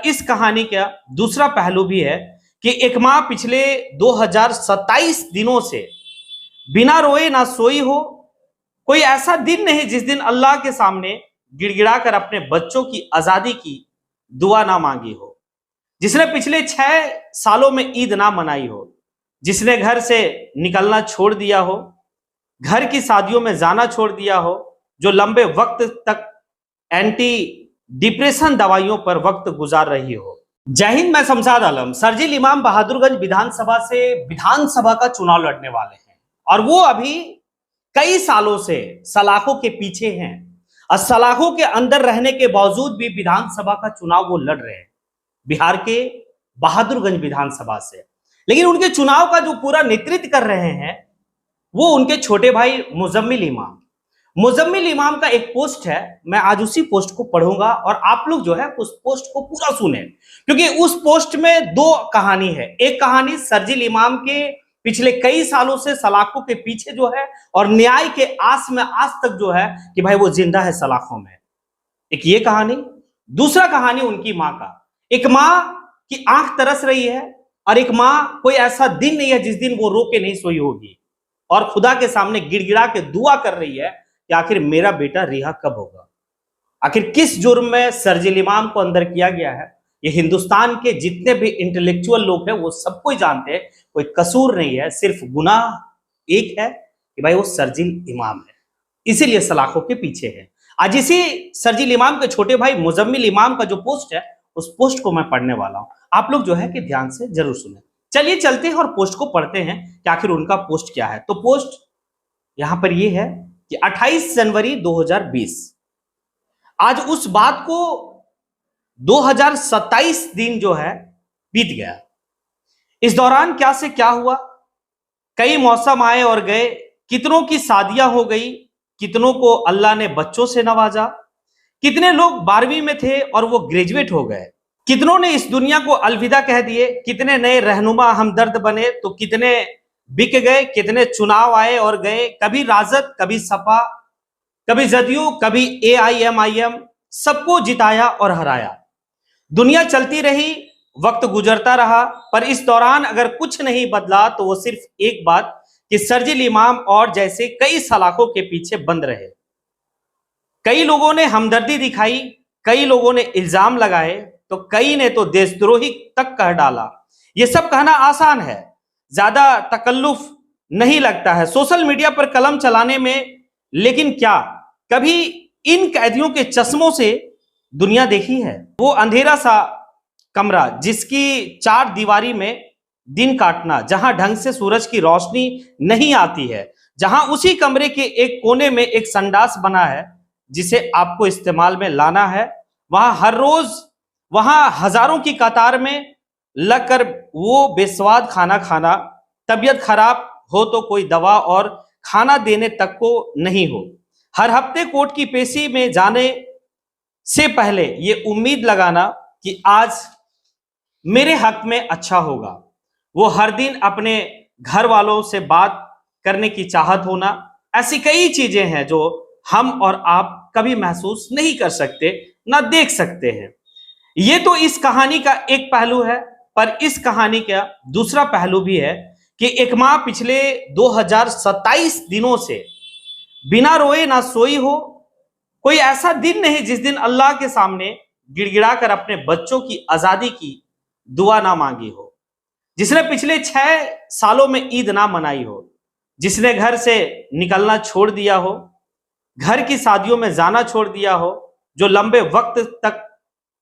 इस कहानी का दूसरा पहलू भी है कि एक माँ पिछले 2027 दिनों से बिना रोए ना सोई हो। कोई ऐसा दिन नहीं जिस दिन अल्लाह के सामने गिड़गिड़ाकर अपने बच्चों की आजादी की दुआ ना मांगी हो। जिसने पिछले 6 सालों में ईद ना मनाई हो, जिसने घर से निकलना छोड़ दिया हो, घर की शादियों में जाना छोड़ दिया हो, जो लंबे वक्त तक एंटी डिप्रेशन दवाइयों पर वक्त गुजार रही हो। जय हिंद, मैं शमशाद आलम। शर्जील इमाम बहादुरगंज विधानसभा से विधानसभा का चुनाव लड़ने वाले हैं और वो अभी कई सालों से सलाखों के पीछे हैं और सलाखों के अंदर रहने के बावजूद भी विधानसभा का चुनाव वो लड़ रहे हैं बिहार के बहादुरगंज विधानसभा से। लेकिन उनके चुनाव का जो पूरा नेतृत्व कर रहे हैं वो उनके छोटे भाई मुजम्मिल इमाम। मुजम्मिल इमाम का एक पोस्ट है, मैं आज उसी पोस्ट को पढ़ूंगा और आप लोग जो है उस पोस्ट को पूरा सुने, क्योंकि उस पोस्ट में दो कहानी है। एक कहानी शर्जील इमाम के पिछले कई सालों से सलाखों के पीछे जो है और न्याय के आस में आज तक जो है कि भाई वो जिंदा है सलाखों में, एक ये कहानी। दूसरा कहानी उनकी माँ का। एक माँ की आंख तरस रही है और एक माँ, कोई ऐसा दिन नहीं है जिस दिन वो रो के नहीं सोई होगी और खुदा के सामने गिड़गिड़ा के दुआ कर रही है कि आखिर मेरा बेटा रिहा कब होगा। आखिर किस जुर्म में शर्जील इमाम को अंदर किया गया है, ये हिंदुस्तान के जितने भी इंटेलेक्चुअल लोग हैं वो सबको जानते हैं। कोई कसूर नहीं है, सिर्फ गुनाह एक है कि भाई वो शर्जील इमाम है, इसीलिए सलाखों के पीछे है। आज इसी शर्जील इमाम के छोटे भाई मुजम्मिल इमाम का जो पोस्ट है उस पोस्ट को मैं पढ़ने वाला हूं। आप लोग जो है कि ध्यान से जरूर सुने। चलिए चलते हैं और पोस्ट को पढ़ते हैं कि आखिर उनका पोस्ट क्या है। तो पोस्ट यहां पर यह है कि 28 जनवरी 2020, आज उस बात को 2027 दिन जो है बीत गया। इस दौरान क्या से क्या हुआ, कई मौसम आए और गए, कितनों की शादियां हो गई, कितनों को अल्लाह ने बच्चों से नवाजा, कितने लोग 12वीं में थे और वो ग्रेजुएट हो गए, कितनों ने इस दुनिया को अलविदा कह दिए, कितने नए रहनुमा हमदर्द बने तो कितने बिक गए, कितने चुनाव आए और गए, कभी राजद, कभी सपा, कभी जदयू, कभी AIMIM, सबको जिताया और हराया। दुनिया चलती रही, वक्त गुजरता रहा, पर इस दौरान अगर कुछ नहीं बदला तो वो सिर्फ एक बात कि शर्जील इमाम और जैसे कई सलाखों के पीछे बंद रहे। कई लोगों ने हमदर्दी दिखाई, कई लोगों ने इल्जाम लगाए, तो कई ने तो देशद्रोही तक कह डाला। ये सब कहना आसान है, ज्यादा तकल्लुफ नहीं लगता है सोशल मीडिया पर कलम चलाने में, लेकिन क्या कभी इन कैदियों के चश्मों से दुनिया देखी है? वो अंधेरा सा कमरा जिसकी 4 दीवारी में दिन काटना, जहां ढंग से सूरज की रोशनी नहीं आती है, जहां उसी कमरे के एक कोने में एक संडास बना है जिसे आपको इस्तेमाल में लाना है, वहां हर रोज वहां हजारों की कतार में लगकर वो बेस्वाद खाना खाना, तबीयत खराब हो तो कोई दवा और खाना देने तक को नहीं हो, हर हफ्ते कोर्ट की पेशी में जाने से पहले ये उम्मीद लगाना कि आज मेरे हक में अच्छा होगा, वो हर दिन अपने घर वालों से बात करने की चाहत होना, ऐसी कई चीजें हैं जो हम और आप कभी महसूस नहीं कर सकते, ना देख सकते हैं। ये तो इस कहानी का एक पहलू है, पर इस कहानी का दूसरा पहलू भी है कि एक माँ पिछले 2027 दिनों से बिना रोए ना सोई हो। कोई ऐसा दिन नहीं जिस दिन अल्लाह के सामने गिड़गिड़ाकर अपने बच्चों की आजादी की दुआ ना मांगी हो। जिसने पिछले 6 सालों में ईद ना मनाई हो, जिसने घर से निकलना छोड़ दिया हो, घर की शादियों में जाना छोड़ दिया हो, जो लंबे वक्त तक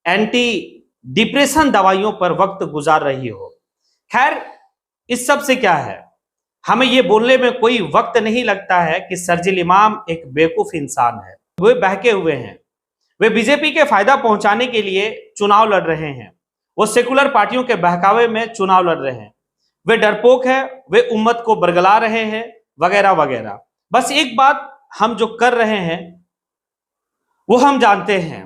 एंटी डिप्रेशन दवाइयों पर वक्त गुजार रही हो। खैर, इस सब से क्या है, हमें यह बोलने में कोई वक्त नहीं लगता है कि शर्जील इमाम एक बेवकूफ इंसान है। वे बहके हुए हैं, वे बीजेपी के फायदा पहुंचाने के लिए चुनाव लड़ रहे हैं, वो सेकुलर पार्टियों के बहकावे में चुनाव लड़ रहे हैं, वे डरपोक है, वे उम्मत को बरगला रहे हैं, वगैरह वगैरह। बस एक बात हम जो कर रहे हैं वो हम जानते हैं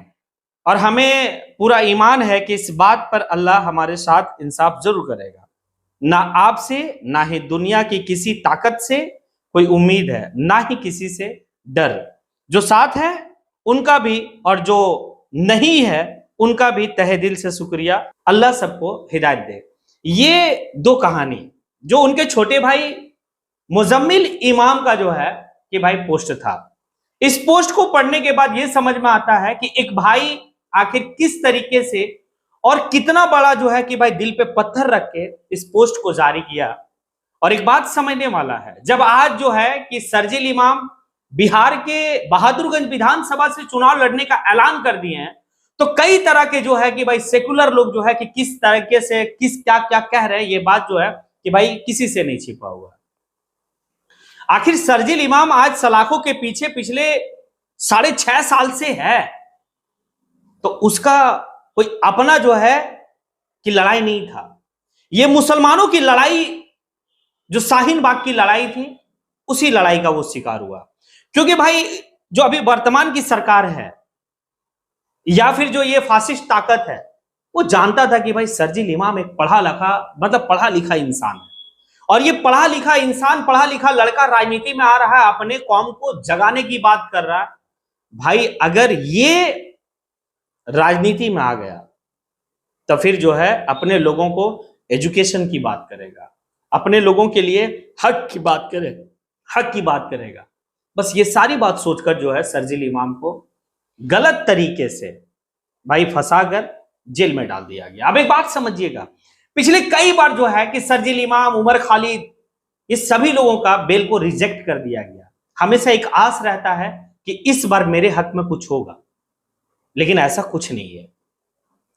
और हमें पूरा ईमान है कि इस बात पर अल्लाह हमारे साथ इंसाफ जरूर करेगा। ना आपसे, ना ही दुनिया की किसी ताकत से कोई उम्मीद है, ना ही किसी से डर। जो साथ है उनका भी और जो नहीं है उनका भी तहे दिल से शुक्रिया। अल्लाह सबको हिदायत दे। ये दो कहानी जो उनके छोटे भाई मुजम्मिल इमाम का जो है कि भाई पोस्ट था, इस पोस्ट को पढ़ने के बाद यह समझ में आता है कि एक भाई आखिर किस तरीके से और कितना बड़ा जो है कि भाई दिल पे पत्थर रख के इस पोस्ट को जारी किया। और एक बात समझने वाला है, जब आज जो है कि शर्जील इमाम बिहार के बहादुरगंज विधानसभा से चुनाव लड़ने का ऐलान कर दिए हैं, तो कई तरह के जो है कि भाई सेकुलर लोग जो है कि किस तरीके से किस क्या क्या कह रहे हैं, ये बात जो है कि भाई किसी से नहीं छिपा हुआ। आखिर शर्जील इमाम आज सलाखों के पीछे पिछले 6.5 साल से है, तो उसका कोई अपना जो है कि लड़ाई नहीं था। ये मुसलमानों की लड़ाई, जो शाहीन बाग की लड़ाई थी, उसी लड़ाई का वो शिकार हुआ। क्योंकि भाई जो अभी वर्तमान की सरकार है या फिर जो ये फासिस्ट ताकत है, वो जानता था कि भाई शर्जील इमाम एक पढ़ा लिखा इंसान है, और ये पढ़ा लिखा इंसान, पढ़ा लिखा लड़का राजनीति में आ रहा है, अपने कौम को जगाने की बात कर रहा है। भाई अगर ये राजनीति में आ गया तो फिर जो है अपने लोगों को एजुकेशन की बात करेगा, अपने लोगों के लिए हक की बात करेगा। बस ये सारी बात सोचकर जो है शर्जील इमाम को गलत तरीके से भाई फंसाकर जेल में डाल दिया गया। अब एक बात समझिएगा, पिछले कई बार जो है कि शर्जील इमाम, उमर खालिद, ये सभी लोगों का बेल को रिजेक्ट कर दिया गया। हमेशा एक आस रहता है कि इस बार मेरे हक में कुछ होगा, लेकिन ऐसा कुछ नहीं है,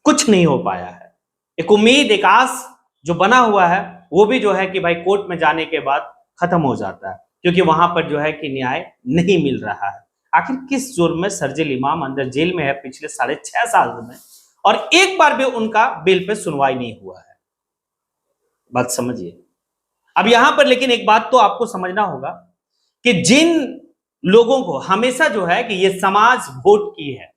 कुछ नहीं हो पाया है। एक उम्मीद, एक आस जो बना हुआ है, वो भी जो है कि भाई कोर्ट में जाने के बाद खत्म हो जाता है, क्योंकि वहां पर जो है कि न्याय नहीं मिल रहा है। आखिर किस जुर्म में शर्जील इमाम अंदर जेल में है पिछले 6.5 साल में, और एक बार भी उनका बेल पे सुनवाई नहीं हुआ है। बात समझिए। अब यहां पर लेकिन एक बात तो आपको समझना होगा कि जिन लोगों को हमेशा जो है कि ये समाज वोट की है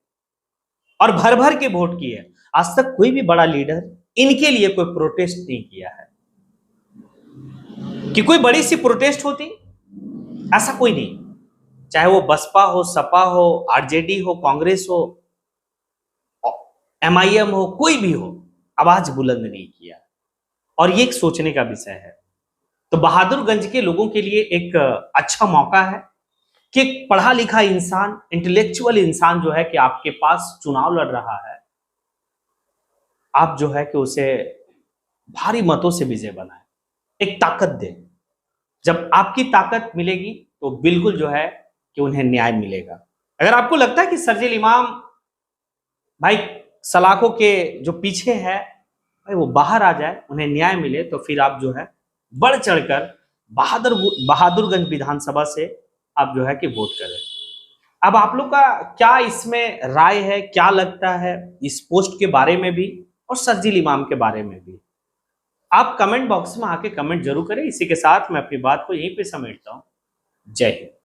और भर भर के वोट की है, आज तक कोई भी बड़ा लीडर इनके लिए कोई प्रोटेस्ट नहीं किया है। कि कोई बड़ी सी प्रोटेस्ट होती, ऐसा कोई नहीं। चाहे वो बसपा हो, सपा हो, आरजेडी हो, कांग्रेस हो, एमआईएम हो, कोई भी हो, आवाज बुलंद नहीं किया। और ये एक सोचने का विषय है। तो बहादुरगंज के लोगों के लिए एक अच्छा मौका है कि एक पढ़ा लिखा इंसान, इंटेलेक्चुअल इंसान जो है कि आपके पास चुनाव लड़ रहा है, आप जो है कि उसे भारी मतों से विजय बनाए, एक ताकत दे। जब आपकी ताकत मिलेगी तो बिल्कुल जो है कि उन्हें न्याय मिलेगा। अगर आपको लगता है कि शर्जील इमाम भाई सलाखों के जो पीछे है, भाई वो बाहर आ जाए, उन्हें न्याय मिले, तो फिर आप जो है बढ़ चढ़कर बहादुरगंज विधानसभा से आप जो है कि वोट करें। अब आप लोग का क्या इसमें राय है, क्या लगता है इस पोस्ट के बारे में भी और शर्जील इमाम के बारे में भी, आप कमेंट बॉक्स में आके कमेंट जरूर करें। इसी के साथ मैं अपनी बात को यहीं पे समेटता हूं। जय हिंद।